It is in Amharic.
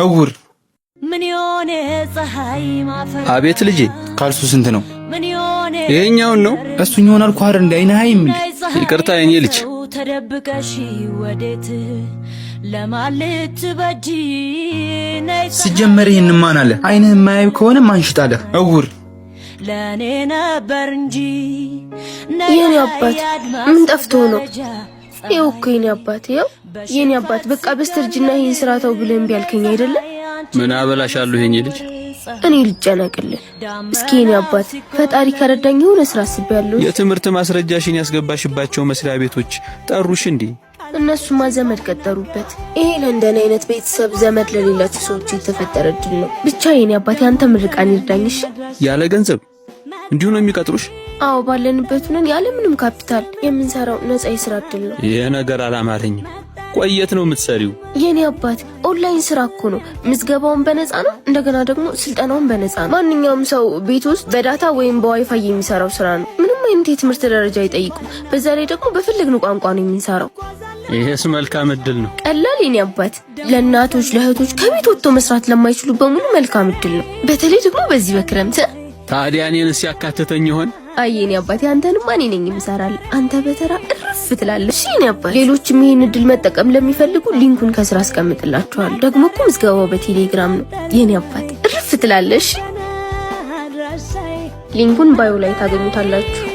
እውር ምን ይሆነ ፀሐይ ማፈር አቤት ልጄ ካልሱ ስንት ነው? ምን ይሆነ ይሄኛው ነው እሱኛውን አልኩ አይደል እንዳይናይም ይቅርታ የኔ ልጅ ተደብቀሽ ወዴት ለማለት በጂ ሲጀመር ይሄን ማን አለ አይንህ ማያይ ከሆነ ማንሽጣለ እውር ለኔ ነበር እንጂ የኔ አባት ምን ጠፍቶ ነው? እኮ የኔ አባት የኔ አባት በቃ በስተርጅና ይሄን ስራ ተው ብለን ቢያልከኝ አይደለ? ምን አበላሻለሁ ይሄን ልጅ እኔ ልጨነቅልህ እስኪ የኔ አባት ፈጣሪ ከረዳኝ የሆነ ስራ አስቤያለሁ። የትምህርት ማስረጃሽን ያስገባሽባቸው መስሪያ ቤቶች ጠሩሽ እንዴ? እነሱማ ዘመድ ቀጠሩበት። ይሄ ለእንደኔ አይነት ቤተሰብ ዘመድ ለሌላቸው ሰዎች የተፈጠረ እድል ነው። ብቻ የኔ አባት ያንተ ምርቃን ይርዳኝሽ። ያለ ገንዘብ እንዲሁ ነው የሚቀጥሩሽ? አዎ ባለንበት ነን ያለ ምንም ካፒታል የምንሰራው ነፃ የስራ እድል ነው። ይሄ ነገር አላማረኝም። ቆየት ነው የምትሰሪው? የኔ አባት ኦንላይን ስራ እኮ ነው። ምዝገባውን በነፃ ነው፣ እንደገና ደግሞ ስልጠናውን በነፃ ነው። ማንኛውም ሰው ቤት ውስጥ በዳታ ወይም በዋይፋይ የሚሰራው ስራ ነው። ምንም አይነት የትምህርት ደረጃ አይጠይቁም። በዛ ላይ ደግሞ በፈለግነው ቋንቋ ነው የምንሰራው። ይሄስ መልካም እድል ነው። ቀላል የኔ አባት ለእናቶች ለእህቶች ከቤት ወጥቶ መስራት ለማይችሉ በሙሉ መልካም እድል ነው። በተለይ ደግሞ በዚህ በክረምት። ታዲያ እኔንስ ያካተተኝ ይሆን? አይ የኔ አባት አንተንም ማን ነኝ የምሰራል? አንተ በተራ እርፍ ትላለህ። እሺ የኔ አባት ሌሎችም ይሄን እድል መጠቀም ለሚፈልጉ ሊንኩን ከስራ አስቀምጥላችኋለሁ። ደግሞ እኮ ምዝገባው በቴሌግራም ነው። የኔ አባት እርፍ ትላለህ። እሺ ሊንኩን ባዮ ላይ ታገኙታላችሁ።